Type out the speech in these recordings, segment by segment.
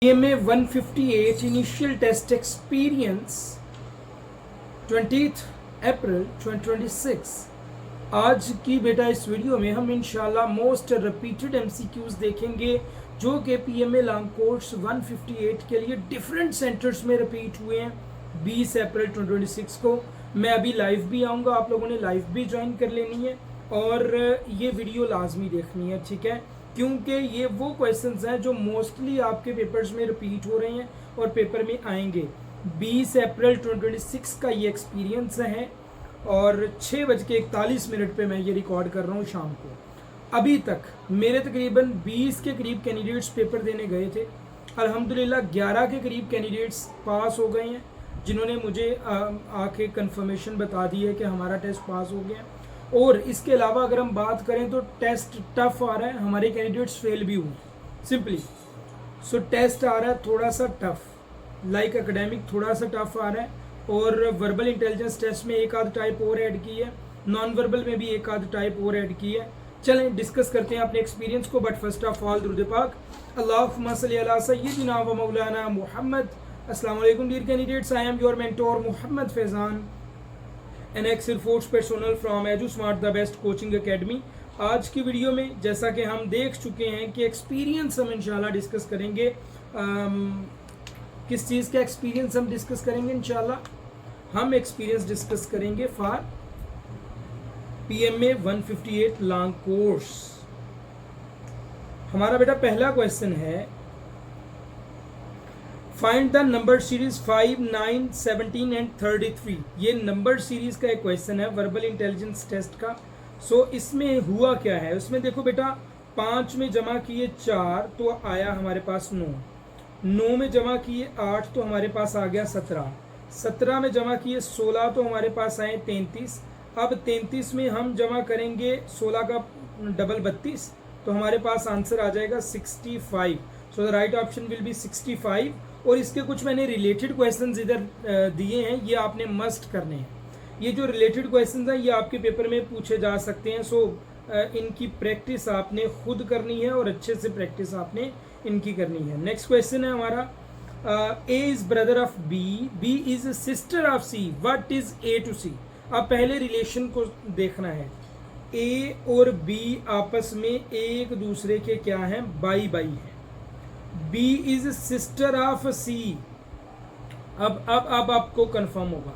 PMA 158 Initial Test Experience 20th अप्रैल 2026। आज की बेटा इस वीडियो में हम इंशाल्लाह मोस्ट रिपीटेड MCQs देखेंगे जो कि PMA लॉन्ग कोर्स 158 के लिए डिफरेंट सेंटर्स में रिपीट हुए हैं 20 अप्रैल 2026 को। मैं अभी लाइव भी आऊँगा, आप लोगों ने लाइव भी ज्वाइन कर लेनी है और ये वीडियो लाजमी देखनी है, ठीक है, क्योंकि ये वो क्वेश्चंस हैं जो मोस्टली आपके पेपर्स में रिपीट हो रहे हैं और पेपर में आएंगे। 20 अप्रैल 2026 का ये एक्सपीरियंस है और 6:41 पे मैं ये रिकॉर्ड कर रहा हूँ शाम को। अभी तक मेरे तकरीबन 20 के करीब कैंडिडेट्स पेपर देने गए थे। अल्हम्दुलिल्लाह 11 के करीब कैंडिडेट्स पास हो गए हैं, जिन्होंने मुझे आके कंफर्मेशन बता दी है कि हमारा टेस्ट पास हो गया। और इसके अलावा अगर हम बात करें तो टेस्ट टफ आ रहा है, हमारे कैंडिडेट्स फेल भी हुए सिंपली। सो टेस्ट आ रहा है थोड़ा सा टफ, लाइक एकेडमिक थोड़ा सा टफ आ रहा है, और वर्बल इंटेलिजेंस टेस्ट में एक आध टाइप और ऐड की है, नॉन वर्बल में भी एक आध टाइप और ऐड की है। चलें डिस्कस करते हैं अपने एक्सपीरियंस को, बट फर्स्ट ऑफ ऑल दुरूद पाक अल्लाहुम्मा सल्ली अला सय्यिदिना व मौलाना मुहम्मद। अस्सलाम वालेकुम dear candidates, I am your mentor Mohammad Faizan, an excel force personnel from Edu Smart the best coaching academy. आज की वीडियो में जैसा कि हम देख चुके हैं कि एक्सपीरियंस हम इंशाल्लाह डिस्कस करेंगे। किस चीज़ का एक्सपीरियंस हम डिस्कस करेंगे? इंशाल्लाह हम एक्सपीरियंस डिस्कस करेंगे फॉर PMA 158 लॉन्ग कोर्स। हमारा बेटा पहला क्वेश्चन है, find the number series 5, 9, 17 and 33। ये नंबर सीरीज का एक क्वेश्चन है वर्बल इंटेलिजेंस टेस्ट का। सो इसमें हुआ क्या है, उसमें देखो बेटा 5 में जमा किए 4 तो आया हमारे पास 9, 9 में जमा किए 8 तो हमारे पास आ गया 17, 17 में जमा किए 16 तो हमारे पास आए 33। अब 33 में हम जमा करेंगे 16 का डबल 32 तो हमारे पास आंसर आ जाएगा 65। So the right option will B 65। और इसके कुछ मैंने रिलेटेड क्वेश्चंस इधर दिए हैं, ये आपने मस्ट करने हैं। ये जो रिलेटेड क्वेश्चंस हैं ये आपके पेपर में पूछे जा सकते हैं। सो इनकी प्रैक्टिस आपने खुद करनी है और अच्छे से प्रैक्टिस आपने इनकी करनी है। नेक्स्ट क्वेश्चन है हमारा, A is brother of B, B is sister of C, what is A to C। अब पहले रिलेशन को देखना है। A और B आपस में एक दूसरे के क्या हैं, बाई बाई हैं। B is sister of C। अब आपको कंफर्म होगा,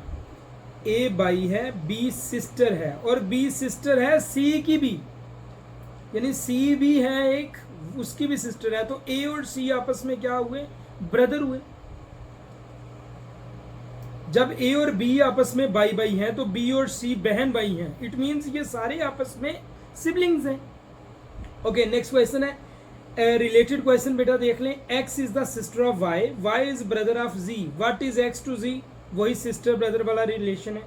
A बाई है, B सिस्टर है, और B सिस्टर है C की भी, यानी C भी है एक, उसकी भी सिस्टर है। तो A और C आपस में क्या हुए, ब्रदर हुए। जब A और B आपस में बाई बाई हैं तो B और C बहन भाई हैं। इट मींस ये सारे आपस में सिबलिंग्स हैं। ओके, नेक्स्ट क्वेश्चन है रिलेटेड क्वेश्चन बेटा देख लें। X is the sister of Y, Y is brother of Z, what is X to Z, वही सिस्टर ब्रदर वाला रिलेशन है।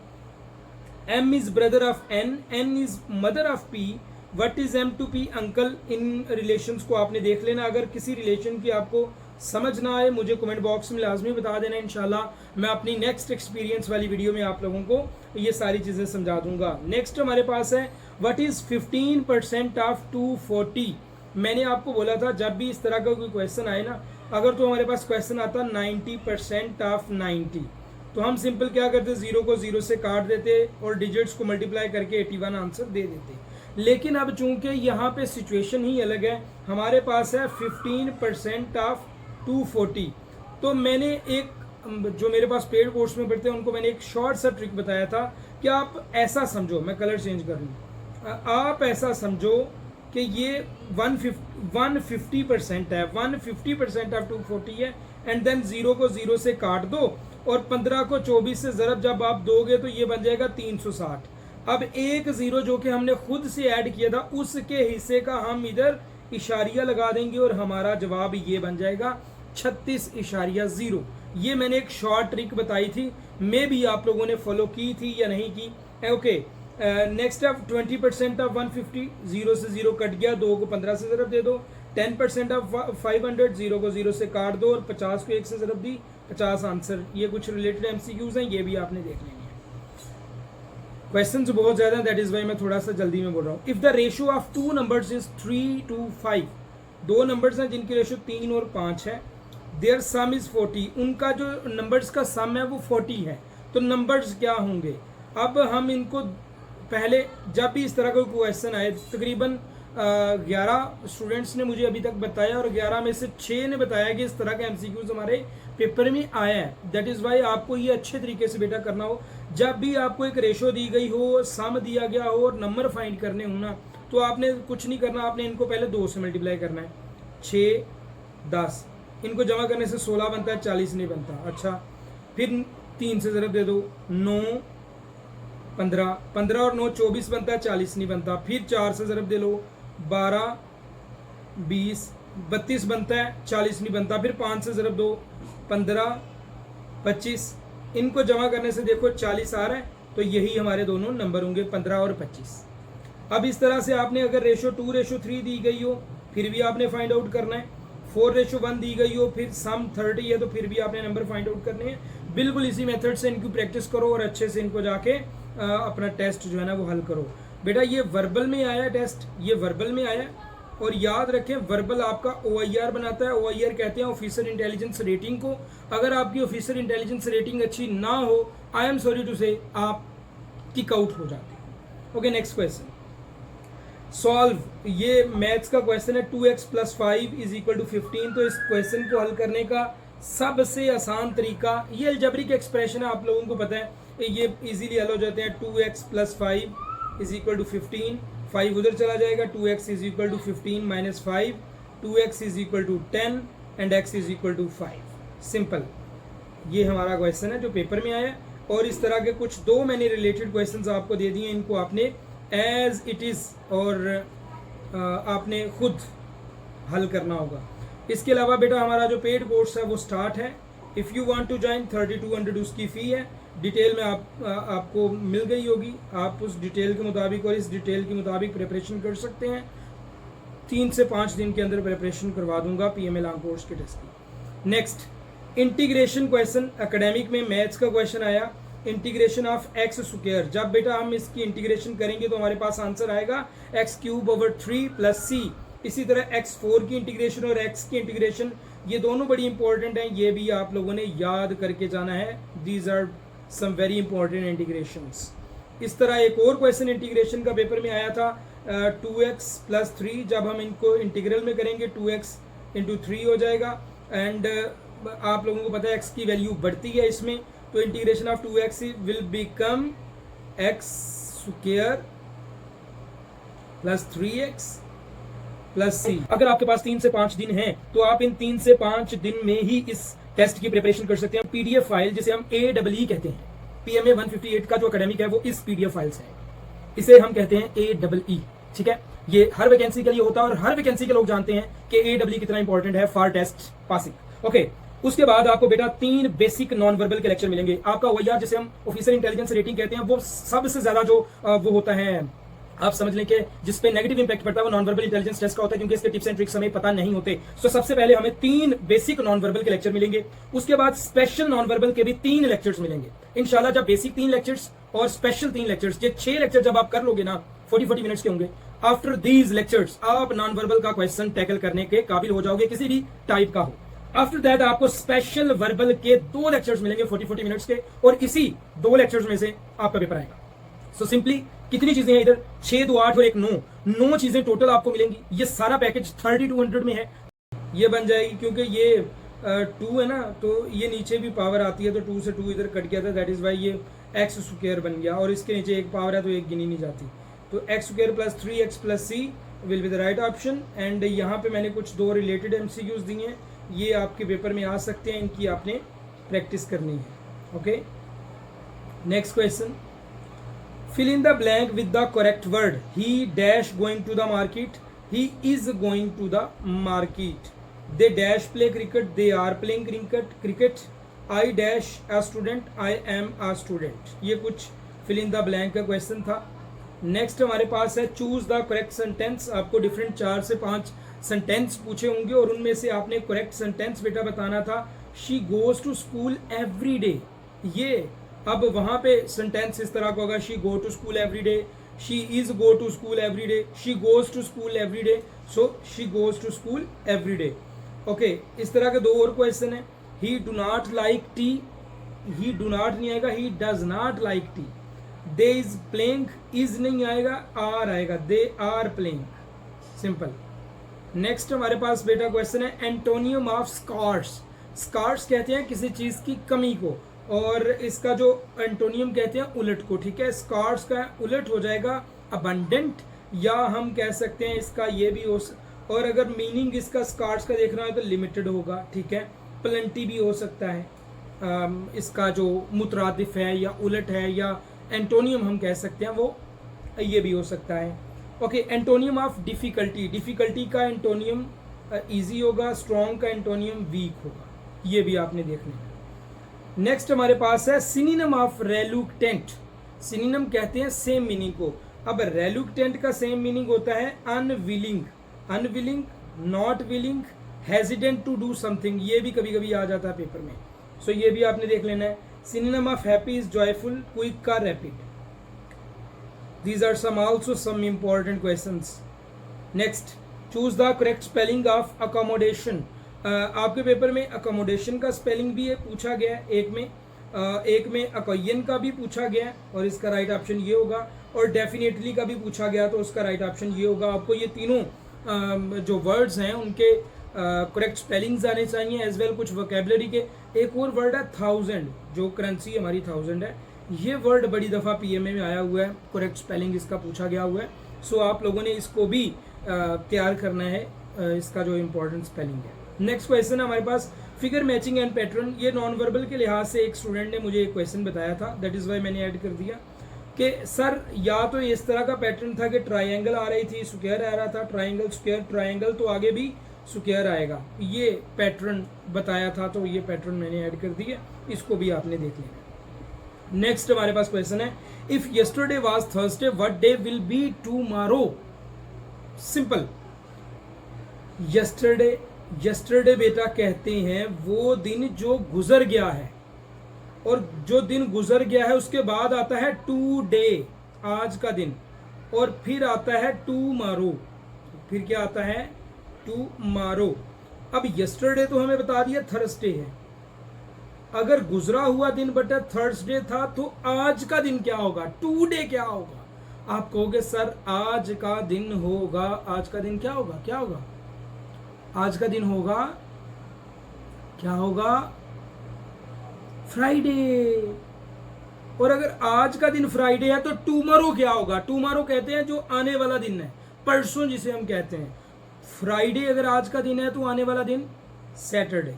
M is brother of N, N is mother of P, what is M to P, uncle. इन relations को आपने देख लेना। अगर किसी रिलेशन की आपको समझ ना आए मुझे कमेंट बॉक्स में लाजमी बता देना, इंशाल्लाह मैं अपनी नेक्स्ट एक्सपीरियंस वाली वीडियो में आप लोगों को ये सारी चीज़ें समझा दूंगा। नेक्स्ट हमारे पास है, व्हाट इज 15% ऑफ 240। मैंने आपको बोला था जब भी इस तरह का कोई क्वेश्चन आए ना, अगर तो हमारे पास क्वेश्चन आता 90% ऑफ 90 तो हम सिंपल क्या करते, 0 को 0 से काट देते और डिजिट्स को मल्टीप्लाई करके 81 आंसर दे देते। लेकिन अब चूंकि यहाँ पे सिचुएशन ही अलग है, हमारे पास है 15% ऑफ 240। तो मैंने एक, जो मेरे पास पेड कोर्स में पढ़ते हैं उनको मैंने एक शॉर्ट सा ट्रिक बताया था कि आप ऐसा समझो, मैं कलर चेंज कर लूँ, आप ऐसा समझो कि ये 150% है, 150% ऑफ 240 है, एंड देन 0 को 0 से काट दो और 15 को 24 से ज़रब जब आप दोगे तो ये बन जाएगा 360। अब एक 0 जो कि हमने खुद से ऐड किया था उसके हिस्से का हम इधर इशारिया लगा देंगे और हमारा जवाब ये बन जाएगा 36.0। ये मैंने एक शॉर्ट ट्रिक बताई थी, मे भी आप लोगों ने फॉलो की थी या नहीं की। ओके, नेक्स्ट अब 20% ऑफ 150, 0 से 0 कट गया, 2 को 15 से ज़रब दे दो। 10% ऑफ 500, 0 को 0 से काट दो और 50 को 1 से ज़रब दी, 50 आंसर। ये कुछ रिलेटेड MCQs हैं, ये भी आपने देख लेनी है। क्वेश्चंस बहुत ज़्यादा, दैट इज़ वाई मैं थोड़ा सा जल्दी में बोल रहा हूँ। If the ratio of 2 numbers is 3 to 5, 2 numbers हैं जिनकी रेशियो 3 और 5 है, देयर सम इज 40, उनका जो नंबर्स का सम है वो 40 है, तो नंबर्स क्या होंगे। अब हम इनको पहले जब भी इस तरह का क्वेश्चन आए, तकरीबन 11 स्टूडेंट्स ने मुझे अभी तक बताया और 11 में से 6 ने बताया कि इस तरह का एमसीक्यूज हमारे पेपर में आया है। दैट इज़ वाई आपको ये अच्छे तरीके से बेटा करना हो। जब भी आपको एक रेशो दी गई हो, सम दिया गया हो और नंबर फाइंड करने हो ना, तो आपने कुछ नहीं करना, आपने इनको पहले 2 से मल्टीप्लाई करना है। 6 10, इनको जमा करने से 16 बनता है, 40 नहीं बनता। अच्छा, फिर 3 से ज़रब दे दो, 9 15, 15 और 9 24 बनता है, 40 नहीं बनता। फिर 4 से ज़रब दे लो, 12 20 32 बनता है, 40 नहीं बनता। फिर 5 से ज़रब दो, 15 25, इनको जमा करने से देखो 40 आ रहा है, तो यही हमारे दोनों नंबर होंगे, 15 और 25। अब इस तरह से आपने अगर रेशो 2:3 दी गई हो, फिर भी आपने फाइंड आउट करना है। 4:1 दी गई हो, फिर सम 30 है, तो फिर भी आपने नंबर फाइंड आउट करने हैं। बिल्कुल इसी मेथड से इनकी प्रैक्टिस करो और अच्छे से इनको जाके अपना टेस्ट जो है ना वो हल करो। बेटा ये वर्बल में आया टेस्ट, ये वर्बल में आया, और याद रखें वर्बल आपका OIR बनाता है। OIR कहते हैं ऑफिसर इंटेलिजेंस रेटिंग को। अगर आपकी ऑफिसर इंटेलिजेंस रेटिंग अच्छी ना हो, आई एम सॉरी टू से, आप किक आउट हो जाते हैं। Okay, next question solve. ये मैथ्स का क्वेश्चन है, 2x + 5 = 15। तो इस क्वेश्चन को हल करने का सबसे आसान तरीका, ये अलजेब्रिक एक्सप्रेशन है, आप लोगों को पता है, ये इजीली हल हो जाते हैं। 2x + 5 = 15, 5 उधर चला जाएगा, 2x = 15 - 5, 2x = 10 and x = 5। Simple, ये हमारा क्वेश्चन है जो पेपर में आया। और इस तरह के कुछ 2 मैंने रिलेटेड क्वेश्चंस आपको दे दिए, इनको आपने एज इट इज़ और आपने खुद हल करना होगा। इसके अलावा बेटा हमारा जो पेड कोर्स है वो स्टार्ट है। If you want to join, 3200 उसकी फ़ी है। डिटेल में आपको मिल गई होगी, आप उस डिटेल के मुताबिक और इस डिटेल के मुताबिक प्रिपरेशन कर सकते हैं। 3 से 5 दिन के अंदर प्रिपरेशन करवा दूंगा PMA लॉन्ग कोर्स के टेस्ट की। नेक्स्ट, इंटीग्रेशन क्वेश्चन एकेडमिक में मैथ्स का क्वेश्चन आया, इंटीग्रेशन ऑफ x स्क्वायर। जब बेटा हम इसकी इंटीग्रेशन करेंगे तो हमारे पास आंसर आएगा x³ / 3 + c। इसी तरह x4 की इंटीग्रेशन और x की इंटीग्रेशन, ये दोनों बड़ी इंपॉर्टेंट हैं, ये भी आप लोगों ने याद करके जाना है। These are some very important integrations. इस तरह एक और क्वेश्चन इंटीग्रेशन का पेपर में आया था, 2x + 3। जब हम इनको इंटीग्रल में करेंगे 2x × 3 हो जाएगा। एंड आप लोगों को पता है x की वैल्यू बढ़ती है इसमें, तो integration of 2x will become x² + 3x + c। अगर आपके पास 3 से 5 दिन हैं तो आप इन 3 से 5 दिन में ही इस टेस्ट की प्रिपरेशन कर सकते हैं। PDF फाइल जिसे हम AEE कहते हैं, PMA 158 का जो एकेडमिक है वो इस PDF फाइल से है, इसे हम कहते हैं AEE। ठीक है, ये हर वैकेंसी के लिए होता है और हर वैकेंसी के लोग जानते हैं कि AEE कितना इंपॉर्टेंट है फॉर टेस्ट पासिंग। ओके, उसके बाद आपको बेटा 3 बेसिक नॉन वर्बल के लेक्चर मिलेंगे। आपका OIR जिसे हम ऑफिसर इंटेलिजेंस रेटिंग कहते हैं, वो सबसे ज्यादा जो वो होता है, आप समझ लें कि जिसपे नेगेटिव इंपैक्ट पड़ता है वो नॉन वर्बल इंटेलिजेंस टेस्ट का होता है, क्योंकि इसके टिप्स एंड ट्रिक्स हमें पता नहीं होते। तो सबसे पहले हमें 3 बेसिक नॉन वर्बल के लेक्चर मिलेंगे। उसके बाद स्पेशल नॉन वर्बल के भी 3 लेक्चर्स मिलेंगे इंशाल्लाह। जब बेसिक 3 लेक्चर्स और स्पेशल 3 लेक्चर्स, ये 6 लेक्चर जब आप कर लोगे ना, 40 मिनट्स के होंगे। आफ्टर दीज लेक्चर्स आप नॉन वर्बल का क्वेश्चन टैकल करने के काबिल हो जाओगे, किसी भी टाइप का हो। आफ्टर दैट आपको स्पेशल वर्बल के 2 लेक्चर्स मिलेंगे 40 मिनट्स के, और इसी 2 लेक्चर्स में से आपका पेपर आएगा। सो सिंपली कितनी चीजें हैं इधर, 6 2 8 और 1 9 चीजें टोटल आपको मिलेंगी। ये सारा पैकेज 3200 में है, ये बन जाएगी, क्योंकि ये 2 है ना, तो ये नीचे भी पावर आती है, तो 2 से 2 इधर कट गया था, दैट इज वाई ये x² बन गया, और इसके नीचे एक पावर है तो एक गिनी नहीं जाती। तो x² + 3x + c will be the right option. And यहाँ पे मैंने कुछ 2 रिलेटेड MCQs दिए हैं, ये आपके पेपर में आ सकते हैं, इनकी आपने प्रैक्टिस करनी है। Okay, next question, fill in the blank with the correct word. He dash going to the market, he is going to the market. They dash play cricket, they are playing cricket. I dash a student, I am a student. ये कुछ fill in the blank का question था। Next हमारे पास है choose the correct sentence। आपको different 4 से 5 sentence पूछे होंगे और उनमें से आपने करेक्ट सेंटेंस बेटा बताना था। She goes to school every day, ये अब वहाँ पे सेंटेंस इस तरह का होगा, she go to school every day, she is go to school every day, she goes to school every day, so she goes to school every day. Okay, इस तरह के दो और क्वेश्चन है। He do not like tea, he do not नहीं आएगा, he does not like tea. They is playing, is नहीं आएगा, आर आएगा, they are playing, simple. Next हमारे पास बेटा क्वेश्चन है एंटोनियम ऑफ स्कार्स। स्कार्स कहते हैं किसी चीज की कमी को, और इसका जो एंटोनियम कहते हैं उलट को, ठीक है। स्कार्स का उलट हो जाएगा अबंडेंट, या हम कह सकते हैं इसका ये भी हो और अगर मीनिंग इसका स्कार्स का देखना है तो लिमिटेड होगा, ठीक है। प्लेंटी भी हो सकता है, इसका जो मुतरादिफ है या उलट है या एंटोनियम हम कह सकते हैं वो ये भी हो सकता है। Okay, antonym of difficulty, difficulty का एंटोनियम इजी होगा, स्ट्रॉन्ग का एंटोनियम वीक होगा, ये भी आपने देखना है। नेक्स्ट हमारे पास है सिनोनिम ऑफ रेलुक्टेंट। सिनोनिम कहते हैं सेम मीनिंग को। अब रेलुक्टेंट का सेम मीनिंग होता है unwilling, unwilling, not willing, hesitant to do something, ये भी कभी कभी आ जाता है पेपर में, सो ये भी आपने देख लेना है। Synonym of happy is joyful, quick का rapid. These are some important questions. Next, choose the correct spelling of accommodation. आपके पेपर में accommodation का स्पेलिंग भी पूछा गया है, एक में अकोयन का भी पूछा गया है और इसका राइट ऑप्शन ये होगा, और डेफिनेटली का भी पूछा गया तो उसका राइट ऑप्शन ये होगा। आपको ये तीनों जो वर्ड्स हैं उनके करेक्ट स्पेलिंग्स आने चाहिए, एज वेल कुछ वोकेबलरी के। एक और वर्ड है 1000, जो करेंसी हमारी 1000 है, ये वर्ड बड़ी दफ़ा पीएमए में आया हुआ है, करेक्ट स्पेलिंग इसका पूछा गया हुआ है। सो आप लोगों ने इसको भी तैयार करना है, इसका जो इम्पोर्टेंट स्पेलिंग है। नेक्स्ट क्वेश्चन है हमारे पास फिगर मैचिंग एंड पैटर्न। ये नॉन वर्बल के लिहाज से एक स्टूडेंट ने मुझे एक क्वेश्चन बताया था, दैट इज़ वाई मैंने ऐड कर दिया कि सर या तो इस तरह का पैटर्न था कि ट्राइंगल आ रही थी, स्क्वायर आ रहा था, ट्राइंगल स्क्वायर ट्राइंगल, तो आगे भी स्क्वायर आएगा, ये पैटर्न बताया था, तो ये पैटर्न मैंने ऐड कर दिया, इसको भी आपने देख लेना। नेक्स्ट हमारे पास क्वेश्चन है if yesterday was Thursday what day will be tomorrow. Simple, yesterday बेटा कहते हैं वो दिन जो गुजर गया है, और जो दिन गुजर गया है उसके बाद आता है टुडे, आज का दिन, और फिर आता है टुमारो, फिर क्या आता है टुमारो। अब यस्टरडे तो हमें बता दिया थर्सडे है, अगर गुजरा हुआ दिन बटा थर्सडे था तो आज का दिन क्या होगा, टुडे क्या होगा। आप कहोगे सर आज का दिन होगा, आज का दिन क्या होगा, क्या होगा, आज का दिन होगा, क्या होगा, फ्राइडे। और अगर आज का दिन फ्राइडे है तो टुमारो क्या होगा, टुमारो कहते हैं जो आने वाला दिन है, परसों जिसे हम कहते हैं। फ्राइडे अगर आज का दिन है तो आने वाला दिन Saturday,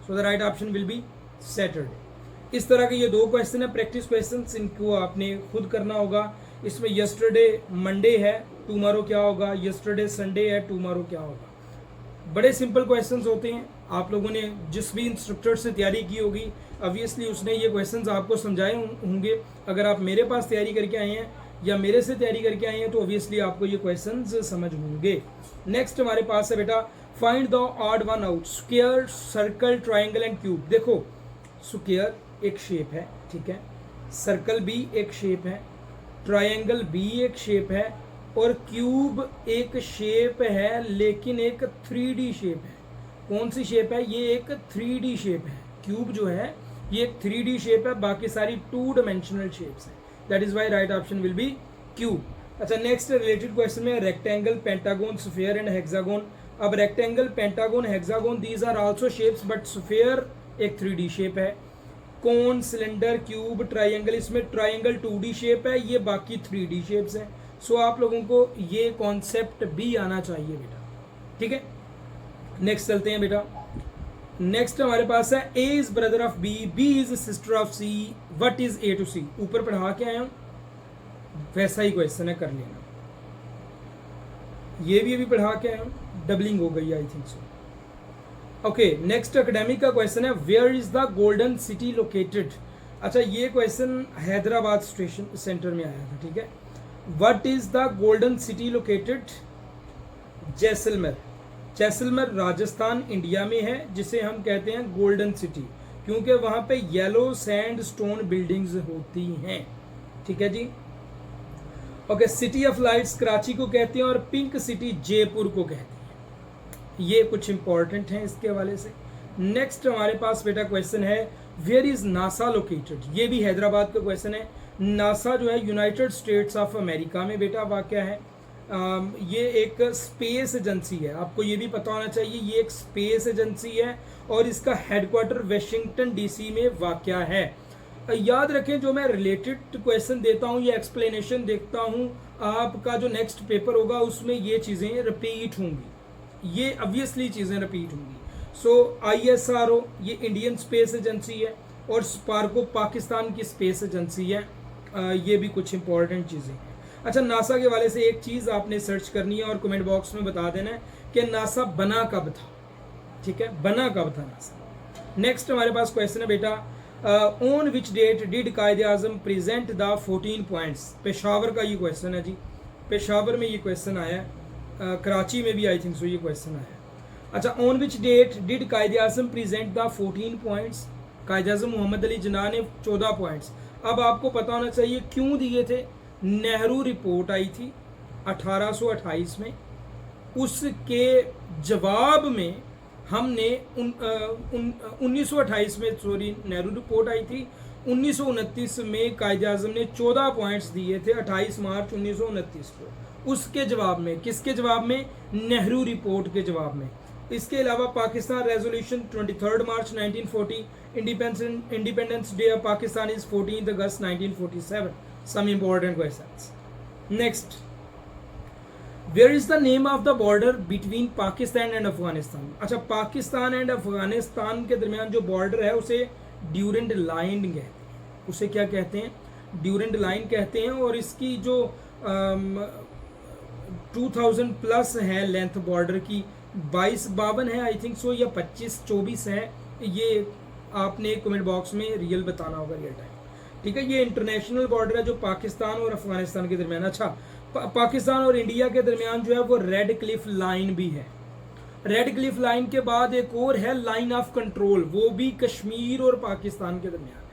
so the right option will B Saturday. इस तरह के ये दो क्वेश्चन है, प्रैक्टिस क्वेश्चन, इनको आपने खुद करना होगा। इसमें यस्टरडे मंडे है, टुमारो क्या होगा, यस्टरडे संडे है, टुमारो क्या होगा। बड़े सिंपल क्वेश्चंस होते हैं। आप लोगों ने जिस भी इंस्ट्रक्टर से तैयारी की होगी ऑब्वियसली उसने ये क्वेश्चंस आपको समझाए होंगे। अगर आप मेरे पास तैयारी करके आए हैं या मेरे से तैयारी करके आए हैं तो ऑब्वियसली आपको ये क्वेश्चंस समझ होंगे। नेक्स्ट हमारे पास है बेटा find the odd one out, square, circle, triangle and cube. देखो स्क्वायर एक शेप है, ठीक है, सर्कल भी एक शेप है, ट्रायंगल भी एक शेप है, और क्यूब एक शेप है लेकिन एक 3D शेप है। कौन सी शेप है, ये एक 3D शेप है। क्यूब जो है ये एक 3D शेप है, बाकी सारी 2 डायमेंशनल शेप्स है, that is why right option will be cube. अच्छा, नेक्स्ट रिलेटेड क्वेश्चन में rectangle, pentagon, sphere and hexagon. अब rectangle, pentagon, hexagon these are also shapes, but sphere एक 3D शेप है। Cone, cylinder, cube, triangle, इसमें triangle 2D shape है, ये बाकी 3D shapes हैं। सो आप लोगों को ये कॉन्सेप्ट भी आना चाहिए बेटा, ठीक है। नेक्स्ट चलते हैं बेटा। नेक्स्ट हमारे पास है A is brother of B, B is sister of C, what is A to C. ऊपर पढ़ा के आया हूं, वैसा ही क्वेश्चन है, कर लेना। ये भी अभी पढ़ा के आया हूं, डबलिंग हो गई I think so. Okay, next academic का क्वेश्चन है where is the golden city located. अच्छा, ये क्वेश्चन हैदराबाद स्टेशन सेंटर में आया था, ठीक है। What is the golden city located, Jaisalmer. Jaisalmer Rajasthan India में है, जिसे हम कहते हैं गोल्डन सिटी, क्योंकि वहां पे येलो सैंड स्टोन बिल्डिंग्स होती हैं, ठीक है जी। Okay, city of lights Karachi को कहते हैं और पिंक सिटी जयपुर को कहते हैं। ये कुछ इंपॉर्टेंट हैं इसके हवाले से। नेक्स्ट हमारे पास बेटा क्वेश्चन है, वेयर इज नासा लोकेटेड? ये भी हैदराबाद का क्वेश्चन है। नासा जो है यूनाइटेड स्टेट्स ऑफ अमेरिका में बेटा वाक़या है। ये एक स्पेस एजेंसी है, आपको ये भी पता होना चाहिए, ये एक स्पेस एजेंसी है और इसका हेडक्वार्टर वाशिंगटन डीसी में वाक़या है। याद रखें, जो मैं रिलेटेड क्वेश्चन देता हूँ या एक्सप्लेनेशन देखता हूँ, आपका जो नेक्स्ट पेपर होगा उसमें ये चीज़ें रिपीट होंगी, ये ऑब्वियसली चीज़ें रिपीट होंगी। सो ISRO ये इंडियन स्पेस एजेंसी है और स्पार्को पाकिस्तान की स्पेस एजेंसी है। ये भी कुछ इंपॉर्टेंट चीज़ें हैं। अच्छा, नासा के वाले से एक चीज़ आपने सर्च करनी है और कमेंट बॉक्स में बता देना है कि नासा बना कब था। ठीक है, बना कब था नासा। नेक्स्ट हमारे पास क्वेश्चन है बेटा, ऑन विच डेट डिड कायदे आजम प्रेजेंट द 14 पॉइंट्स? पेशावर का ये क्वेश्चन है जी, पेशावर में ये क्वेश्चन आया है, कराची में भी आई थिंक सो ये क्वेश्चन आया है। अच्छा, ऑन विच डेट डिड कायदे आजम प्रेजेंट द 14 पॉइंट्स? कायदे आजम मोहम्मद अली जिन्ना ने 14 पॉइंट्स। अब आपको पता होना चाहिए क्यों दिए थे। नेहरू रिपोर्ट आई थी 1828 में, उसके जवाब में हमने 1928 में नेहरू रिपोर्ट आई थी, 1929 में कायदे आज़म ने 14 पॉइंट्स दिए थे 28 मार्च 1929 को। उसके जवाब में, किसके जवाब में? नेहरू रिपोर्ट के जवाब में। इसके अलावा Pakistan resolution 23 March 1940, independence day of Pakistan is 14 August 1947। Some important questions. Next, where is the name of the border between Pakistan and Afghanistan? अच्छा, पाकिस्तान एंड अफगानिस्तान के दरमियान जो बॉर्डर है उसे ड्यूरेंट लाइन कहते हैं। उसे क्या कहते हैं? ड्यूरेंट लाइन कहते हैं। और इसकी जो 2000 प्लस है लेंथ बॉर्डर की, 22-52 है आई थिंक सो, या 25-24 है। ये आपने कमेंट बॉक्स में रियल बताना होगा, रियल टाइम। ठीक है, ये इंटरनेशनल बॉर्डर है जो पाकिस्तान और अफगानिस्तान के दरमियान। अच्छा, पाकिस्तान और इंडिया के दरमियान जो है वो रेड क्लिफ लाइन भी है। रेड क्लिफ लाइन के बाद एक और है लाइन ऑफ कंट्रोल, वो भी कश्मीर और पाकिस्तान के दरमियान है,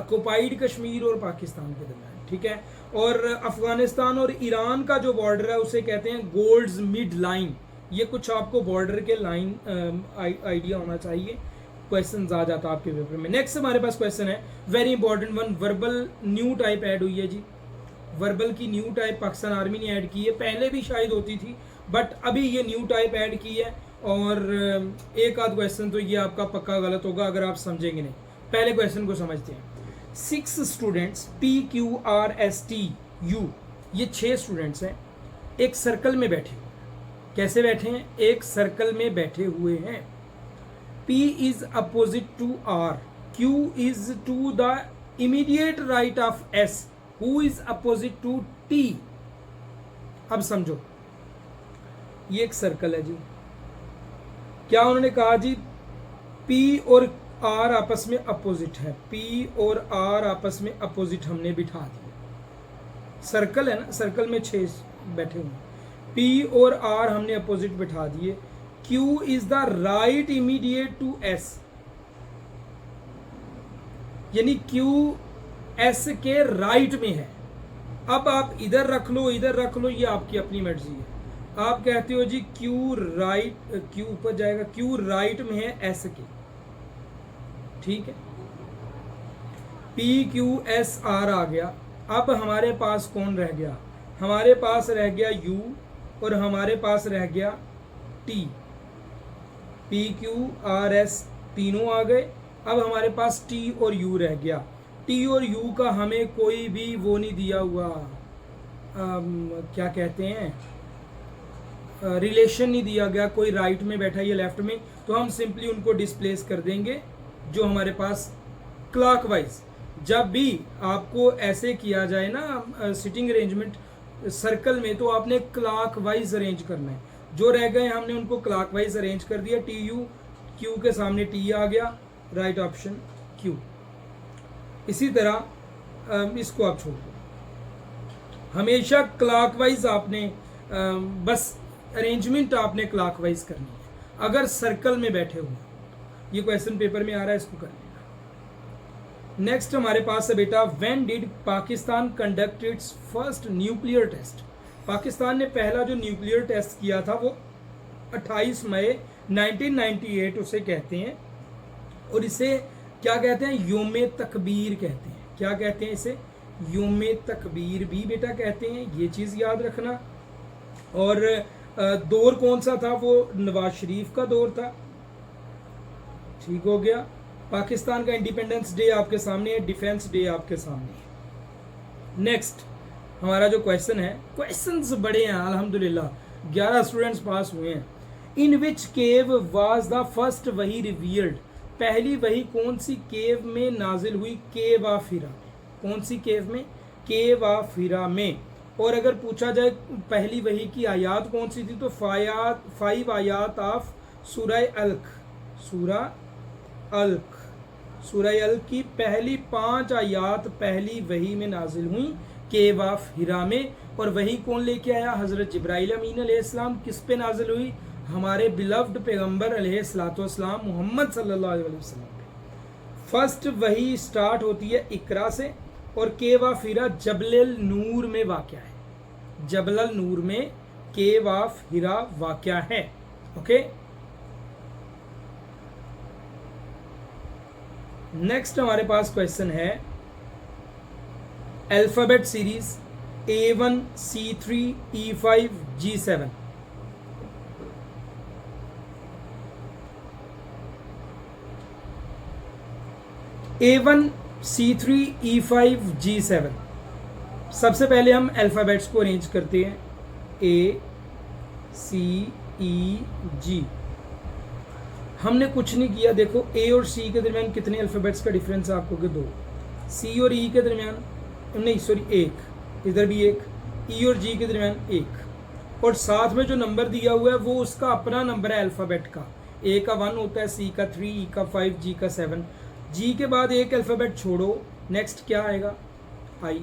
ऑक्युपाइड कश्मीर और पाकिस्तान के दरमियान। ठीक है, और अफगानिस्तान और ईरान का जो बॉर्डर है उसे कहते हैं गोल्ड्स मिड लाइन। ये कुछ आपको बॉर्डर के लाइन आइडिया होना चाहिए, क्वेश्चन आ जाता है आपके पेपर में। नेक्स्ट हमारे पास क्वेश्चन है, very important one, verbal new type add हुई है जी। वर्बल की न्यू टाइप पाकिस्तान आर्मी ने ऐड की है, पहले भी शायद होती थी बट अभी ये न्यू टाइप ऐड की है। और एक आध क्वेश्चन तो ये आपका पक्का गलत होगा अगर आप समझेंगे नहीं। पहले क्वेश्चन को समझते हैं। 6 स्टूडेंट्स PQRSTU, ये 6 स्टूडेंट्स हैं, एक सर्कल में बैठे हुए। कैसे बैठे हैं? एक सर्कल में बैठे हुए हैं। P is opposite to R, Q is to the immediate right of S, who is opposite to T। अब समझो, ये एक सर्कल है जी। क्या उन्होंने कहा जी? P और R आपस में अपोजिट है, P और R आपस में अपोजिट हमने बिठा दिया। सर्कल है ना, सर्कल में 6 बैठे हुए, P और R हमने अपोजिट बिठा दिए। Q is the right immediate to S, यानी Q S के राइट में है। अब आप इधर रख लो, इधर रख लो, ये आपकी अपनी मर्जी है। आप कहते हो जी Q राइट, Q ऊपर जाएगा, Q राइट में है S के। ठीक है, PQSR आ गया। अब हमारे पास कौन रह गया? हमारे पास रह गया U और हमारे पास रह गया T। PQRS तीनों आ गए। अब हमारे पास T और U रह गया। T और U का हमें कोई भी वो नहीं दिया हुआ, क्या कहते हैं, रिलेशन नहीं दिया गया, कोई राइट में बैठा या लेफ्ट में, तो हम सिंपली उनको डिस्प्लेस कर देंगे जो हमारे पास क्लॉकवाइज। जब भी आपको ऐसे किया जाए ना सिटिंग अरेंजमेंट सर्कल में, तो आपने क्लॉकवाइज अरेंज करना है। जो रह गए हमने उनको क्लॉकवाइज अरेंज कर दिया। TU, Q के सामने T आ गया, राइट ऑप्शन Q। इसी तरह इसको आप छोड़ दो, हमेशा क्लॉकवाइज आपने बस अरेंजमेंट आपने क्लॉकवाइज करनी है अगर सर्कल में बैठे हुए। ये क्वेश्चन पेपर में आ रहा है, इसको कर लेना। नेक्स्ट हमारे पास है बेटा, when did Pakistan conduct its first nuclear test? Pakistan ने पहला जो न्यूक्लियर टेस्ट किया था वो 28 मई 1998 उसे कहते हैं, और इसे क्या कहते हैं, योम तकबीर कहते हैं। क्या कहते हैं इसे, योम तकबीर भी बेटा कहते हैं, ये चीज़ याद रखना। और दौर कौन सा था, वो नवाज शरीफ का दौर था। ठीक हो गया। पाकिस्तान का इंडिपेंडेंस डे आपके सामने है, डिफेंस डे आपके सामने है। नेक्स्ट हमारा जो क्वेश्चन है, क्वेश्चंस बड़े हैं अल्हम्दुलिल्लाह, 11 स्टूडेंट्स पास हुए हैं। इन विच केव वाज द फर्स्ट वही रिवील्ड, पहली वही कौन सी केव में नाजिल हुई, केव ऑफ हिरा में। कौन सी केव में, केव ऑफ हिरा में। और अगर पूछा जाए पहली वही की आयात कौन सी थी, तो 5 आयात ऑफ सूरह अल्क, सूरह अल्क, सूरह अल्क की पहली 5 आयात पहली वही में नाजिल हुई केव ऑफ हिरा में। और वही कौन लेके आया, हज़रत जिब्राइल अमीन अलैहिस्सलाम। किस पे नाजिल हुई, हमारे बिलव्ड पैगंबर अलैहिस्सलाम मोहम्मद सल्लल्लाहु अलैहि वसल्लम पे। फर्स्ट वही स्टार्ट होती है इकरा से, और केव ऑफ हिरा जबल नूर में वाक़या है, जबल नूर में केव ऑफ हिरा वाक़या है। ओके, नेक्स्ट हमारे पास क्वेश्चन है, alphabet series A1 C3 E5 G7। A1 C3 E5 G7। सबसे पहले हम अल्फाबेट्स को अरेंज करते हैं, A C E G। हमने कुछ नहीं किया, देखो A और C के दरमियान कितने अल्फाबेट्स का डिफरेंस है आपको, 2। C और E के दरमियान नहीं, सॉरी 1, इधर भी 1, E और G के दरमियान 1, और साथ में जो नंबर दिया हुआ है वो उसका अपना नंबर है अल्फ़ाबेट का। A का 1 होता है, C का 3, E का 5, G का 7। G के बाद एक अल्फ़ाबेट छोड़ो, नेक्स्ट क्या आएगा, I।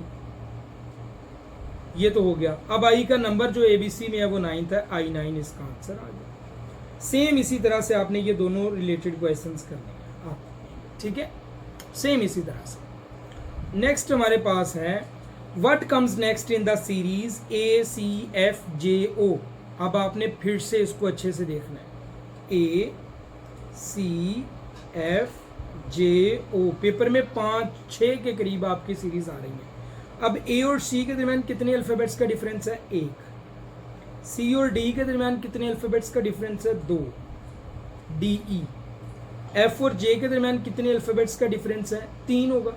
ये तो हो गया। अब I का नंबर जो ABC में है वो 9th है, I9 इसका आंसर आ गया। सेम इसी तरह से आपने ये दोनों रिलेटेड क्वेश्चंस करने हैं आप, ठीक है, सेम इसी तरह से। नेक्स्ट हमारे पास है, what comes next in the series ACFJO। अब आपने फिर से इसको अच्छे से देखना है, ACFJO। पेपर में 5-6 के करीब आपकी सीरीज आ रही है। अब A और C के दरमियान कितने अल्फ़ाबेट्स का डिफरेंस है, 1। C और D के दरमियान कितने अल्फ़ाबेट्स का डिफरेंस है, 2, DE। F और J के दरमियान कितने अल्फ़ाबेट्स का डिफरेंस है, 3 होगा,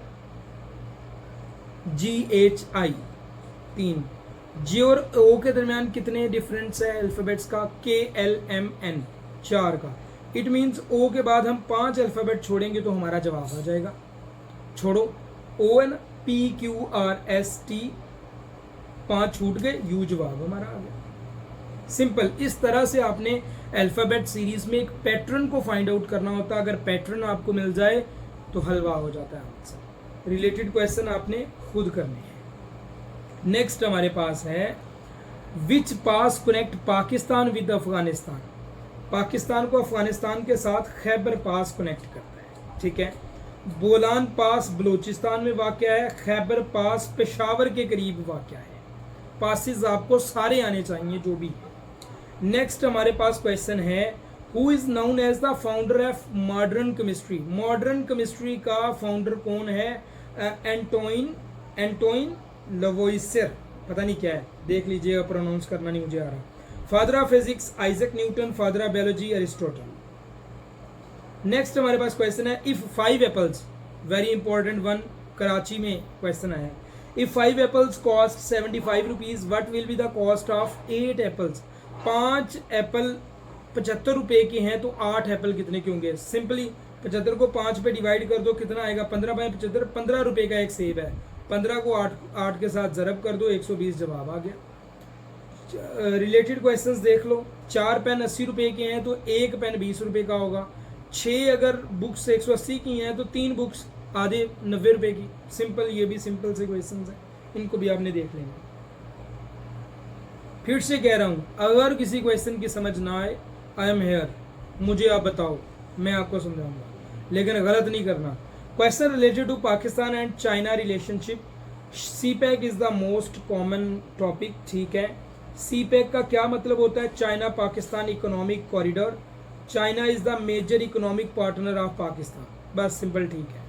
GHI 3। J और O के दरमियान कितने डिफरेंस है अल्फ़ाबेट्स का, KLMN 4 का। इट मीन्स O के बाद हम 5 अल्फ़ाबेट छोड़ेंगे तो हमारा जवाब आ जाएगा। छोड़ो ON PQRST 5 छूट गए, U जवाब हमारा आ गया। सिंपल। इस तरह से आपने अल्फ़ाबेट सीरीज में एक पैटर्न को फाइंड आउट करना होता है। अगर पैटर्न आपको मिल जाए तो हलवा हो जाता है आंसर। रिलेटेड क्वेश्चन आपने खुद करने हैं। नेक्स्ट हमारे पास है, विच पास कनेक्ट पाकिस्तान विद अफगानिस्तान। पाकिस्तान को अफगानिस्तान के साथ खैबर पास कनेक्ट करता है, ठीक है। बोलान पास बलूचिस्तान में वाक़या है, खैबर पास पेशावर के करीब वाक़या है। पासिस आपको सारे आने चाहिए जो भी है। नेक्स्ट हमारे पास क्वेश्चन है, who is known as the founder of modern chemistry. Modern chemistry का फाउंडर कौन है, एंटोइन लवोइसर, पता नहीं क्या है, देख लीजिएगा, प्रोनाउंस करना नहीं मुझे आ रहा। Father of physics Isaac Newton, father of biology Aristotle. Next हमारे पास क्वेश्चन है, if 5 apples, very important one, Karachi में क्वेश्चन आया है। If 5 apples cost 75 rupees, what will be the cost of 8 apples. 5 Apple 75 रुपये के हैं तो 8 एप्पल कितने के होंगे। सिंपली 75 को 5 पे डिवाइड कर दो, कितना आएगा, 15/75, 15 रुपये का एक सेब है। 15 को 8 के साथ ज़रब कर दो, 120 जवाब आ गया। रिलेटेड क्वेश्चंस देख लो। 4 पेन 80 रुपये के हैं तो 1 पेन 20 रुपये का होगा। 6 अगर बुक्स 180 की हैं तो 3 बुक्स आधे 90 रुपये की। सिंपल, ये भी सिंपल से क्वेश्चंस हैं, इनको भी आपने देख लेना। फिर से कह रहा हूँ, अगर किसी क्वेश्चन की समझ ना आए, आई एम हेयर, मुझे आप बताओ, मैं आपको समझाऊंगा, लेकिन गलत नहीं करना। Question related to Pakistan and China relationship. CPEC is the most common topic, ठीक है। CPEC का क्या मतलब होता है, China Pakistan economic corridor. China is the major economic partner of Pakistan. बस सिंपल, ठीक है।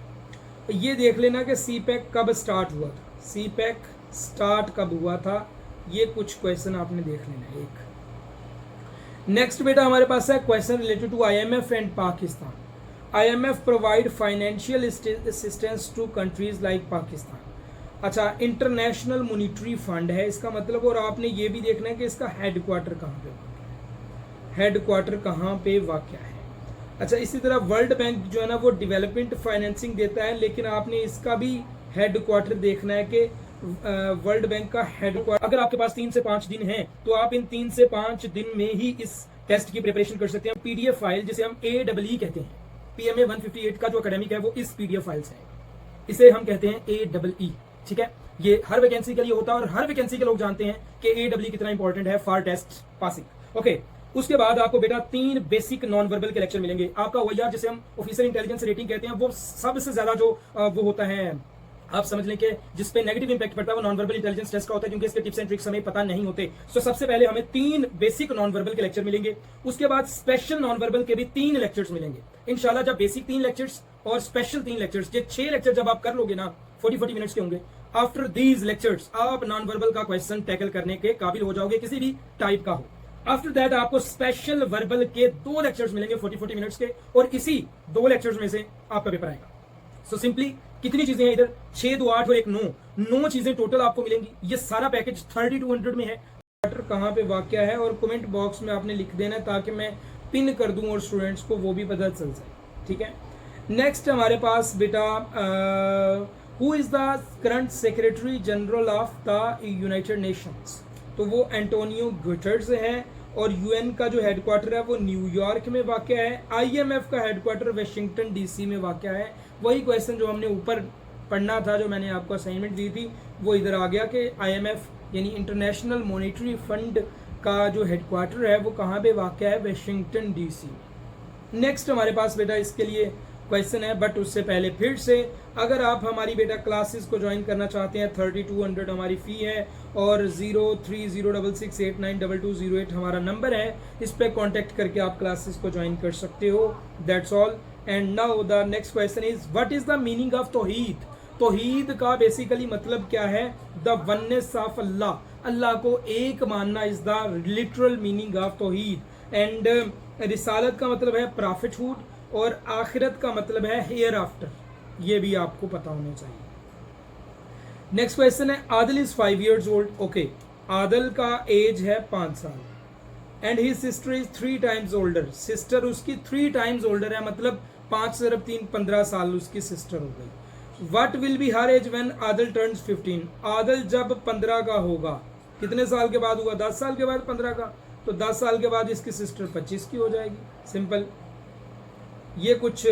ये देख लेना कि सी पैक कब स्टार्ट हुआ था, सी पैक स्टार्ट कब हुआ था, ये कुछ क्वेश्चन आपने देख लेना है। एक नेक्स्ट बेटा हमारे पास है question related to IMF and Pakistan. IMF provide financial assistance to countries like Pakistan. अच्छा, इंटरनेशनल मॉनिटरी फंड है इसका मतलब, और आपने ये भी देखना है कि इसका हेडक्वार्टर कहाँ पे वाक़ है, हेडक्वार्टर कहाँ पे वाक़ है। अच्छा, इसी तरह वर्ल्ड बैंक जो है ना वो डेवलपमेंट फाइनेंसिंग देता है, लेकिन आपने इसका भी हेडक्वार्टर देखना है कि वर्ल्ड बैंक का हेडक्वार्टर, अगर आपके पास 3 से 5 दिन है तो आप इन 3 से 5 दिन में ही इस टेस्ट की प्रिपरेशन कर सकते हैं। PDF फाइल जिसे हम AEE कहते हैं, PMA 158 का जो एकेडमिक है वो इस PDF फाइल से है, इसे हम कहते हैं AEE। ठीक है, ये हर वैकेंसी के लिए होता है और हर वैकेंसी के लोग जानते हैं कि AEE कितना इंपॉर्टेंट है फॉर टेस्ट पासिंग। ओके, उसके बाद आपको बेटा 3 बेसिक नॉन वर्बल के लेक्चर मिलेंगे। आपका OIR जिसे हम ऑफिसर इंटेलिजेंस रेटिंग कहते हैं, वो सबसे ज्यादा जो वो होता है, आप समझ लें कि जिस पे नेगेटिव इंपैक्ट पड़ता है वो नॉन वर्बल इंटेलिजेंस टेस्ट का होता है, क्योंकि इसके टिप्स एंड ट्रिक्स हमें पता नहीं होते। तो सबसे पहले हमें 3 बेसिक नॉन वर्बल के लेक्चर मिलेंगे, उसके बाद स्पेशल नॉन वर्बल के भी 3 लेक्चर्स मिलेंगे इंशाल्लाह। जब बेसिक 3 लेक्चर्स और स्पेशल 3 लेक्चर्स, ये 6 लेक्चर जब आप कर लोगे ना, 40 मिनट्स के होंगे, आफ्टर दीज लेक्चर्स आप नॉन वर्बल का क्वेश्चन टैकल करने के काबिल हो जाओगे, किसी भी टाइप का हो। आफ्टर दैट आपको स्पेशल वर्बल के 2 लेक्चर्स मिलेंगे 40 मिनट्स के, और इसी 2 लेक्चर्स में से आपका पेपर आएगा। सो सिंपली कितनी चीजें हैं इधर, 6, 2, 8 और 1, 9 चीजें टोटल आपको मिलेंगी। ये सारा पैकेज 3200 में है। कहाँ पे वाक़या है और कमेंट बॉक्स में आपने लिख देना है ताकि मैं पिन कर दूं और स्टूडेंट्स को वो भी पता चल जाए। ठीक है, नेक्स्ट हमारे पास बेटा who is the current secretary general of the United Nations, तो वो एंटोनियो गुटेरेस है, और UN का जो हेडक्वार्टर है वो न्यूयॉर्क में वाक़या है। IMF का हेडक्वार्टर वाशिंगटन DC में वाक़या है। वही क्वेश्चन जो हमने ऊपर पढ़ना था, जो मैंने आपको असाइनमेंट दी थी, वो इधर आ गया कि IMF यानी इंटरनेशनल मॉनेटरी फंड का जो हेडक्वार्टर है वो कहाँ पे वाक़या है, वाशिंगटन DC। नेक्स्ट हमारे पास बेटा इसके लिए क्वेश्चन है, बट उससे पहले फिर से अगर आप हमारी बेटा क्लासेस को ज्वाइन करना चाहते हैं, 3200 हमारी फ़ी है, और 030668922208 हमारा नंबर है, इस पर कांटेक्ट करके आप क्लासेस को ज्वाइन कर सकते हो। That's all. And now the next question is what is the meaning of तौहीद। तौहीद का बेसिकली मतलब क्या है, the oneness of Allah, Allah को एक मानना is the literal meaning of तौहीद। एंड रिसालत का मतलब है प्रॉफिटहुड, और आखिरत का मतलब है हेयर आफ्टर, ये भी आपको पता होना चाहिए। नेक्स्ट क्वेश्चन है Adil is 5 years old। Okay, Adil का एज है 5 साल, and he sister is 3 times older। Sister उसकी 3 times older है, मतलब 5 + 3 15 साल उसकी सिस्टर हो गई। What will be her age when Adil turns 15। Adil जब 15 का होगा, कितने साल के बाद होगा, 10 साल के बाद 15 का, तो 10 साल के बाद इसकी सिस्टर 25 की हो जाएगी। सिंपल, ये कुछ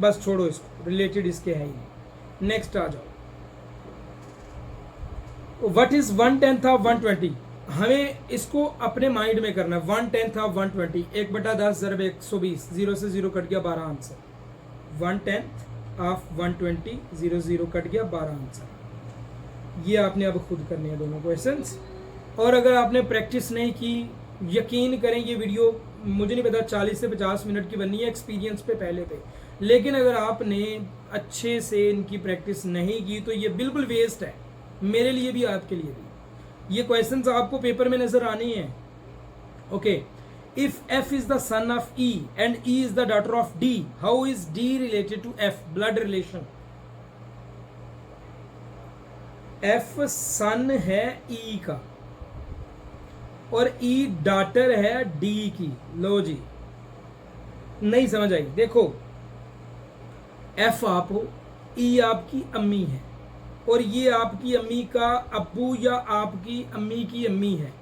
बस छोड़ो, इसको रिलेटेड इसके है ही। नेक्स्ट आ जाओ, व्हाट इज 1/10 ऑफ 120। हमें इसको अपने माइंड में करना है। 1/10 ऑफ 120, 1/10 × 120, 0 से 0 कट गया 12 आंसर। 1/10 ऑफ 120, 0 कट गया 12 आंसर। ये आपने अब खुद करने हैं दोनों क्वेश्चंस, और अगर आपने प्रैक्टिस नहीं की, यकीन करें ये वीडियो मुझे नहीं पता 40 से 50 मिनट की बननी है एक्सपीरियंस पे पहले पे, लेकिन अगर आपने अच्छे से इनकी प्रैक्टिस नहीं की तो ये बिल्कुल वेस्ट है, मेरे लिए भी आपके लिए भी। ये क्वेश्चंस आपको पेपर में नजर आने हैं। Okay, if F is the son of E and E is the daughter of D, how is D related to F, blood relation. F son है E का और E डॉटर है D की। लो जी, नहीं समझ आई, देखो F आप हो, E आपकी अम्मी है, और ये आपकी अम्मी का अब्बू या आपकी अम्मी की अम्मी है।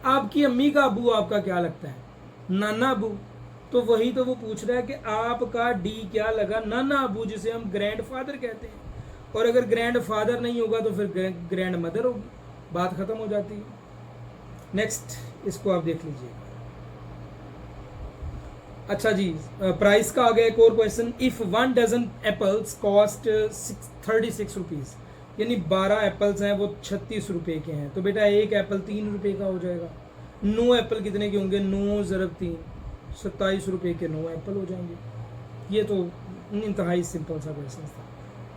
आपकी अम्मी का अब्बू आपका क्या लगता है, नाना अब्बू। तो वही तो वो पूछ रहा है कि आपका D क्या लगा, नाना अब्बू, जिसे हम ग्रैंड फादर कहते हैं। और अगर ग्रैंड फादर नहीं होगा तो फिर ग्रैंड मदर होगी, बात खत्म हो जाती है। नेक्स्ट, इसको आप देख लीजिए। अच्छा जी, प्राइस का आ गया एक और question. If 1 dozen apples cost 36 rupees, यानी 12 एप्पल्स हैं वो 36 रुपये के हैं, तो बेटा एक एप्पल 3 रुपये का हो जाएगा। 9 एप्पल कितने के होंगे, 9 × 3, 27 रुपये के 9 एप्पल हो जाएंगे। ये तो इंतहाई सिंपल सा क्वेश्चन था,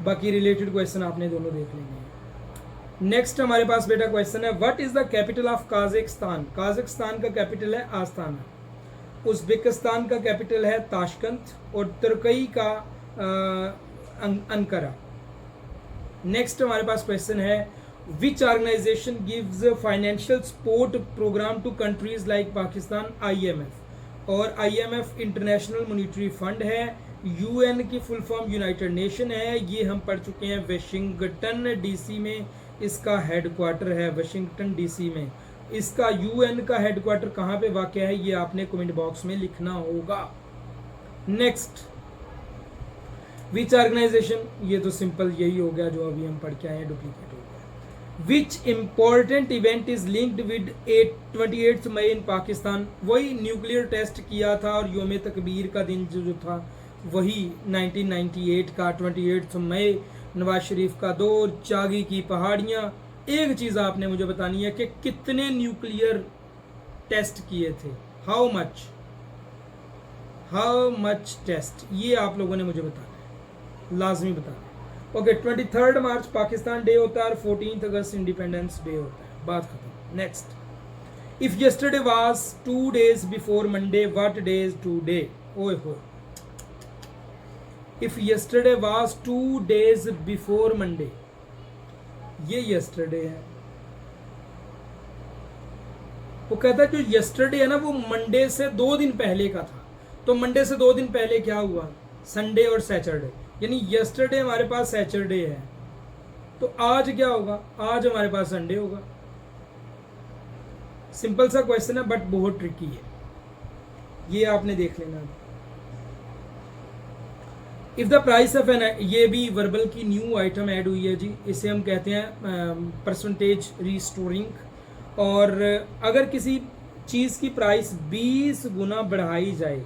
बाकी रिलेटेड क्वेश्चन आपने दोनों देख लेंगे। नेक्स्ट हमारे पास बेटा क्वेश्चन है, what is the capital of Kazakhstan. Kazakhstan का कैपिटल है आस्ताना, उज्बेकिस्तान का कैपिटल है ताशकंद और तुर्की का अंकारा। नेक्स्ट हमारे पास क्वेश्चन है, which organisation gives financial support programme to countries like Pakistan. IMF, और IMF इंटरनेशनल मॉनिटरी फंड है, UN की फुल फॉर्म यूनाइटेड नेशन है, ये हम पढ़ चुके हैं। वाशिंगटन DC में इसका हेडक्वार्टर है, वाशिंगटन DC में। इसका UN का हेडक्वार्टर कहाँ पे वाक़ है, ये आपने कमेंट बॉक्स में लिखना होगा। नेक्स्ट, विच ऑर्गेनाइजेशन, ये तो सिंपल यही हो गया जो अभी हम पढ़ के आए हैं, डुप्लीकेट हो गया। Which important event is linked with 28 May in Pakistan. वही न्यूक्लियर टेस्ट किया था और योम तकबीर का दिन जो था वही 1998 का 28 मई, नवाज शरीफ का दौर, चागी की पहाड़ियाँ। एक चीज़ आपने मुझे बतानी है कि कितने न्यूक्लियर टेस्ट किए थे, हाउ मच टेस्ट, ये आप लोगों ने मुझे बताना है, लाजमी बताना है। ओके, 23 मार्च पाकिस्तान डे होता है और 14 अगस्त इंडिपेंडेंस डे होता है, बात खत्म। Next, if yesterday was 2 days before Monday, what day is today. ओए होए, if yesterday was 2 days before Monday, ये यस्टरडे है। वो कहता है जो यस्टरडे है ना वो मंडे से 2 दिन पहले का था, तो मंडे से 2 दिन पहले क्या हुआ, संडे और सैटरडे, यानी यस्टरडे हमारे पास सैटरडे है, तो आज क्या होगा, आज हमारे पास संडे होगा। सिंपल सा क्वेश्चन है बट बहुत ट्रिकी है, ये आपने देख लेना। If the price of an, ये भी वर्बल की न्यू आइटम ऐड हुई है जी, इसे हम कहते हैं परसेंटेज रीस्टोरिंग। और अगर किसी चीज़ की प्राइस 20 गुना बढ़ाई जाए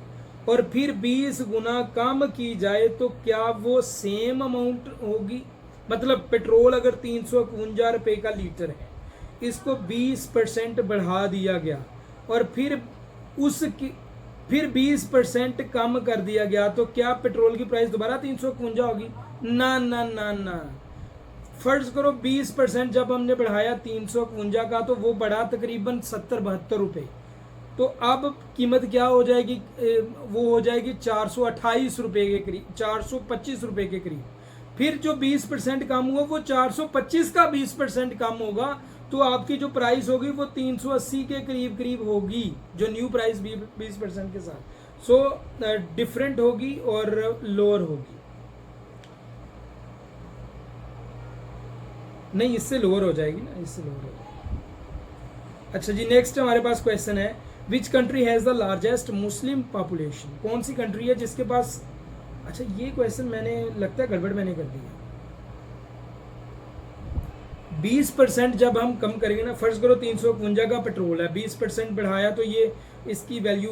और फिर 20 गुना कम की जाए तो क्या वो सेम अमाउंट होगी। मतलब पेट्रोल अगर 351 रुपये का लीटर है, इसको 20% बढ़ा दिया गया और फिर 20% कम कर दिया गया, तो क्या पेट्रोल की प्राइस दोबारा 351 होगी। ना ना ना ना, फर्ज करो 20% जब हमने बढ़ाया 351 का, तो वो बढ़ा तकरीबन 70-72 रुपये, तो अब कीमत क्या हो जाएगी, वो हो जाएगी 428 रुपये के करीब, 425 रुपये के करीब। फिर जो 20% कम हुआ वो 425 का 20% कम होगा, तो आपकी जो प्राइस होगी वो 380 के करीब करीब होगी, जो न्यू प्राइस 20% के साथ। सो डिफरेंट होगी और लोअर होगी, नहीं इससे लोअर हो जाएगी ना, इससे लोअर हो जाएगी। अच्छा जी, नेक्स्ट हमारे पास क्वेश्चन है, which country has the largest Muslim population. कौन सी कंट्री है जिसके पास, अच्छा ये क्वेश्चन मैंने लगता है गड़बड़ मैंने कर दी है। 20% जब हम कम करेंगे ना, फर्ज करो 351 का पेट्रोल है, 20% बढ़ाया तो ये इसकी वैल्यू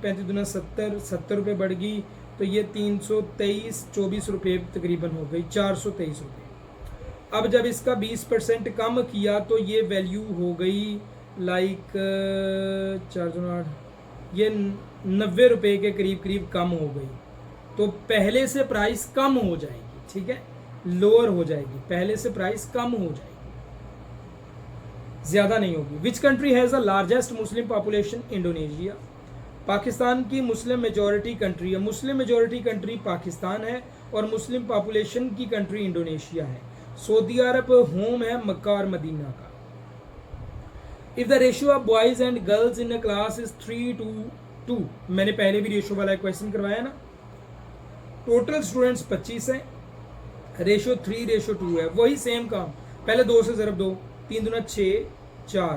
35 दूना 70 रुपये बढ़ गई, तो ये 323-24 रुपये तकरीबन हो गई, 423 रुपये। अब जब इसका 20% कम किया तो ये वैल्यू हो गई लाइक 4 ये 90 रुपये के करीब करीब कम हो गई। तो पहले से प्राइस कम हो जाएगी, ठीक है, लोअर हो जाएगी, पहले से प्राइस कम हो जाएगी, ज़्यादा नहीं होगी। Which country has the largest Muslim population. Indonesia. Pakistan की मुस्लिम मेजॉरिटी कंट्री है, मुस्लिम मेजॉरिटी कंट्री पाकिस्तान है और मुस्लिम पॉपुलेशन की कंट्री इंडोनेशिया है। सऊदी अरब होम है मक्का और मदीना का। If the ratio of boys and girls in a class is 3:2, मैंने पहले भी रेशियो वाला क्वेश्चन करवाया ना, टोटल स्टूडेंट्स 25 हैं, रेशियो 3:2 है, वही सेम काम, पहले 2 से ज़रब 2, 3 दूना 6, 4,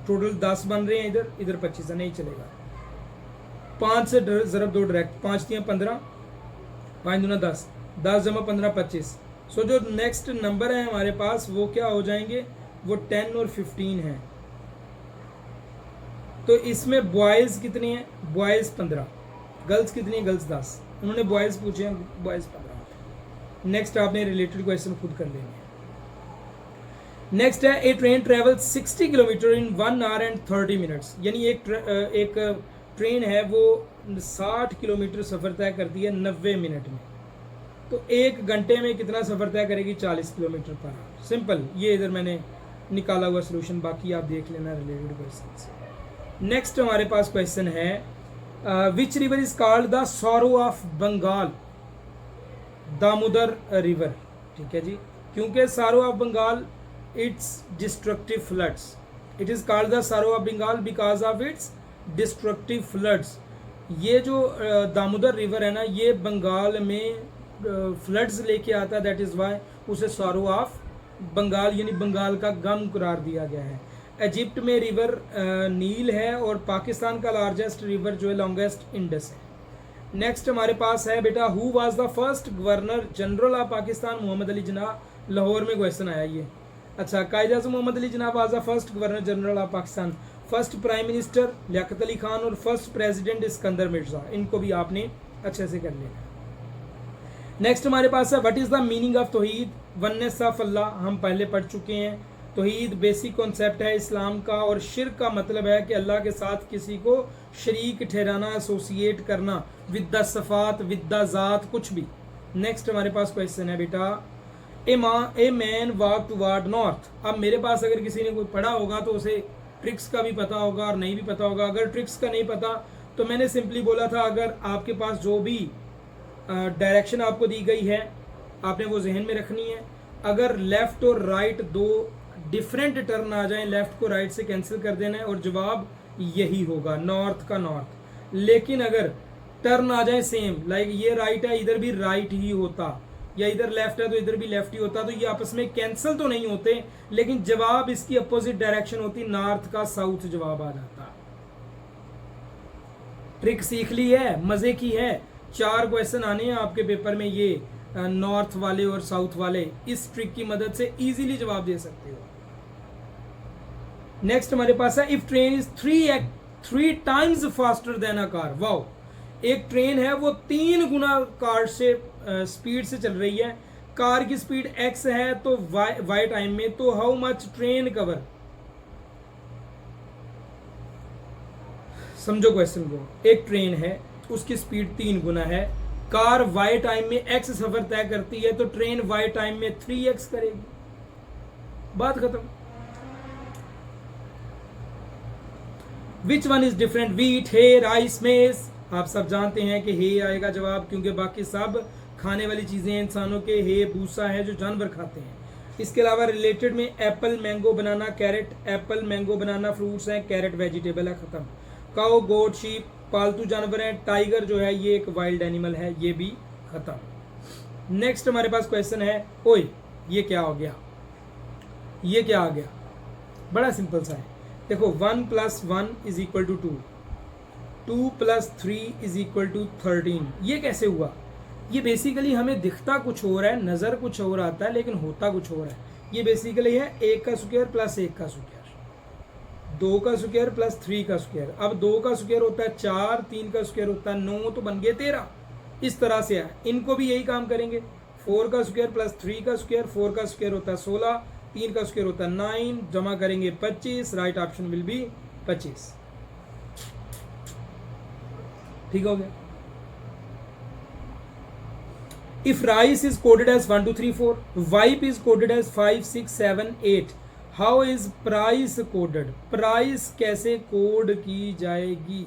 टोटल 10 बन रहे हैं, इधर 25 है, नहीं चलेगा। 5 से ज़रब 2 डायरेक्ट, 5 दिया 15, 5 दूना 10, 10 जमा 15 25। सो जो नेक्स्ट नंबर है हमारे पास वो क्या हो जाएंगे, वो 10 और 15 है। तो इसमें बॉयज़ कितनी है, बॉयज़ 15, गर्ल्स कितनी है, गर्ल्स 10। उन्होंने बॉयज़ पूछे हैं, बॉयज़ 15। नेक्स्ट आपने रिलेटेड क्वेश्चन खुद कर लेंगे। नेक्स्ट है, a train travel 60 kilometre in 1 hour and 30 minutes, यानी एक ट्रेन है वो 60 किलोमीटर सफ़र तय करती है 90 मिनट में, तो 1 घंटे में कितना सफ़र तय करेगी? 40 किलोमीटर पर आवर। सिंपल, ये इधर मैंने निकाला हुआ सोल्यूशन, बाकी आप देख लेना रिलेटेड क्वेश्चन से। नेक्स्ट हमारे पास क्वेश्चन है which river is called the sorrow of Bengal? Damodar river, ठीक है जी, क्योंकि sorrow of Bengal its destructive floods, it is called the sorrow of Bengal because of its destructive floods. ये जो दामोदर रिवर है ना, ये बंगाल में फ्लड्स लेके आता है, दैट इज़ वाई उसे सॉरो ऑफ बंगाल यानी बंगाल का गम करार दिया गया है। इजिप्ट में रिवर नील है और पाकिस्तान का लार्जेस्ट रिवर जो है लॉन्गेस्ट इंडस है। नेक्स्ट हमारे पास है बेटा who was the first governor general of Pakistan? Mohammad Ali Jinnah. Lahore में क्वेश्चन आया ये। अच्छा, Quaid Azam Mohammad Ali Jinnah was the first governor general of Pakistan. First prime minister Liaquat Ali Khan और फर्स्ट प्रेसिडेंट इस्कंदर मिर्जा। इनको भी आपने अच्छे से कर लेना। नेक्स्ट हमारे पास है what is the meaning of तौहीद? वननेस ऑफ अल्लाह, हम पहले पढ़ चुके हैं। तौहीद बेसिक कॉन्सेप्ट है इस्लाम का, और शिर्क का मतलब है कि अल्लाह के साथ किसी को शरीक ठहराना, एसोसिएट करना, विद द सफ़ात, विद द ज़ात, कुछ भी। नेक्स्ट हमारे पास क्वेश्चन है बेटा a man walk toward north. अब मेरे पास अगर किसी ने कोई पढ़ा होगा तो उसे ट्रिक्स का भी पता होगा और नहीं भी पता होगा। अगर ट्रिक्स का नहीं पता तो मैंने सिंपली बोला था, अगर आपके पास जो भी डायरेक्शन आपको दी गई है आपने वो जहन में रखनी है। अगर लेफ़्ट और राइट दो डिफरेंट टर्न आ जाएं, लेफ़्ट को राइट से कैंसिल कर देना है और जवाब यही होगा, नॉर्थ का नॉर्थ। लेकिन अगर टर्न आ जाए सेम, लाइक ये राइट है इधर भी राइट ही होता, या इधर लेफ्ट है तो इधर भी लेफ्ट ही होता, तो ये आपस में कैंसिल तो नहीं होते, लेकिन जवाब इसकी अपोजिट डायरेक्शन होती, नॉर्थ का साउथ जवाब आ जाता। ट्रिक सीख ली है, मजे की है। 4 क्वेश्चन आने हैं आपके पेपर में, ये नॉर्थ वाले और साउथ वाले। इस ट्रिक की मदद से इजीली जवाब दे सकते हो। नेक्स्ट हमारे पास है if train is 3 times faster than a car. Wow, एक ट्रेन है वो 3 गुना कार से स्पीड से चल रही है। कार की स्पीड x है तो y टाइम में, तो हाउ मच ट्रेन कवर? समझो क्वेश्चन को। एक ट्रेन है उसकी स्पीड 3 गुना है, कार y टाइम में x सफर तय करती है, तो ट्रेन y टाइम में 3x करेगी। बात खत्म। Which one is different? Wheat, hay, rice, maize. आप सब जानते हैं कि हे आएगा जवाब, क्योंकि बाकी सब खाने वाली चीजें इंसानों के, हे भूसा है जो जानवर खाते हैं। इसके अलावा रिलेटेड में एप्पल, मैंगो, बनाना, कैरेट। एप्पल, मैंगो, बनाना फ्रूट्स हैं, कैरेट वेजिटेबल है, खत्म। काउ, गोट, शीप पालतू जानवर हैं, टाइगर जो है ये एक वाइल्ड एनिमल है, ये भी खत्म। नेक्स्ट हमारे पास क्वेश्चन है, ओए ये क्या हो गया, ये क्या आ गया? बड़ा सिंपल सा है, देखो 1 + 1 = 2, 2 + 3 = 13। ये कैसे हुआ? ये बेसिकली हमें दिखता कुछ और है, नज़र कुछ और आता है, लेकिन होता कुछ और है। ये बेसिकली है 1 का स्क्वायर + 1 का स्क्वायर, 2 का स्क्वायर + 3 का स्क्वायर। अब 2 का स्क्वायर होता है 4, 3 का स्क्वायर होता है 9, तो बन गए 13। इस तरह से है, इनको भी यही काम करेंगे। 4 का स्क्वायर + 3 का स्क्वायर, 4 का स्क्वायर होता है 16, 3 का स्क्वायर होता है 9, जमा करेंगे 25, राइट ऑप्शन विल बी 25। ठीक हो गया। If rice is coded as 1 2 3 4, wipe is coded as 5 6 7 8, how is price coded? प्राइस कैसे कोड की जाएगी?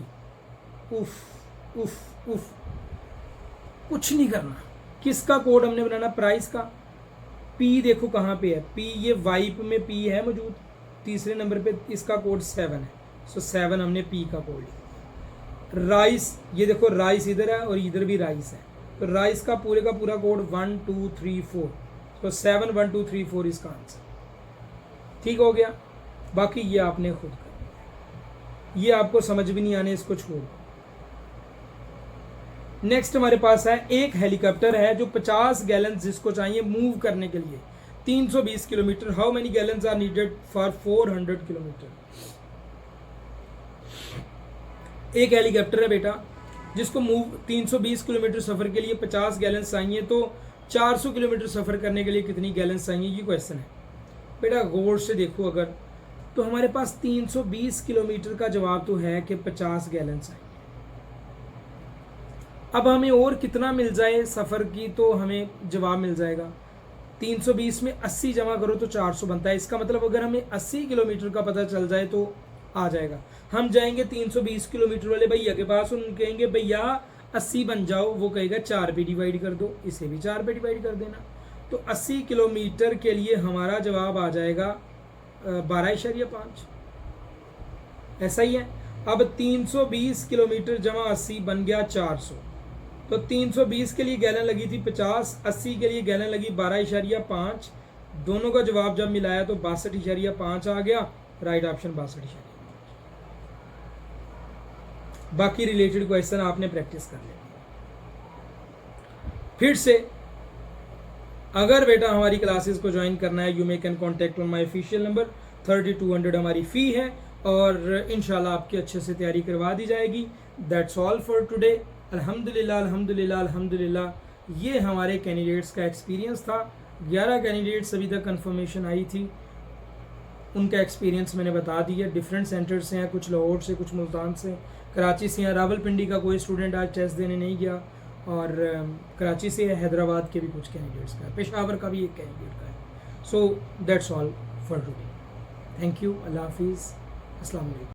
उफ उफ उफ, कुछ नहीं करना। किसका कोड हमने बनाना? प्राइस का। पी देखो कहाँ पे है, पी ये वाइप में पी है मौजूद, तीसरे नंबर पे इसका कोड 7 है, सो 7 हमने पी का कोड लिया। राइस, ये देखो राइस इधर है और इधर भी राइस है, तो राइस का पूरा कोड 1 2 3 4, तो 7 1 2 3 4 इसका आंसर। ठीक हो गया। बाकी ये आपने खुद कर, ये आपको समझ भी नहीं आने, इसको छोड़। नेक्स्ट हमारे पास है एक हेलीकॉप्टर है जो 50 गैलन जिसको चाहिए मूव करने के लिए 320 kilometre. How many gallons are needed for 400 kilometre? एक हेलीकॉप्टर है बेटा जिसको मूव 320 किलोमीटर सफर के लिए 50 गैलन चाहिए, तो 400 किलोमीटर सफर करने के लिए कितनी गैलन चाहिए? ये क्वेश्चन है बेटा। गौर से देखो अगर, तो हमारे पास 320 किलोमीटर का जवाब तो है कि 50 गैलन चाहिए, अब हमें और कितना मिल जाए सफ़र की, तो हमें जवाब मिल जाएगा 320 में 80 जमा करो तो 400 बनता है। इसका मतलब अगर हमें 80 किलोमीटर का पता चल जाए तो आ जाएगा। हम जाएंगे 320 किलोमीटर वाले भैया के पास, उन कहेंगे भैया 80 बन जाओ, वो कहेगा 4 पे डिवाइड कर दो, इसे भी 4 पे डिवाइड कर देना। तो 80 किलोमीटर के लिए हमारा जवाब आ जाएगा 12.5। ऐसा ही है। अब 320 किलोमीटर जमा 80 बन गया 400। तो 320 के लिए गैलन लगी थी 50, 80 के लिए गैलन लगी 12.5। दोनों का जवाब जब मिलाया तो 62.5 आ गया। Right option 62.5। बाकी रिलेटेड क्वेश्चन आपने प्रैक्टिस कर लिया। फिर से अगर बेटा हमारी क्लासेस को ज्वाइन करना है, you may can contact on my official number. 3200 हमारी फ़ी है और इंशाल्लाह आपकी अच्छे से तैयारी करवा दी जाएगी। That's all for today. अल्हम्दुलिल्लाह अल्हम्दुलिल्लाह अल्हम्दुलिल्लाह। ये हमारे कैंडिडेट्स का एक्सपीरियंस था। 11 कैंडिडेट्स अभी तक कंफर्मेशन आई थी, उनका एक्सपीरियंस मैंने बता दिया। डिफरेंट सेंटर से हैं, कुछ लाहौर से, कुछ मुल्तान से, कराची से हैं। रावलपिंडी का कोई स्टूडेंट आज टेस्ट देने नहीं गया, और कराची से, हैदराबाद के भी कुछ कैंडिडेट्स का है, पेशावर का भी एक कैंडिडेट का है। So that's all for today. Thank you. Allah हाफिज़। अस्सलाम वालेकुम।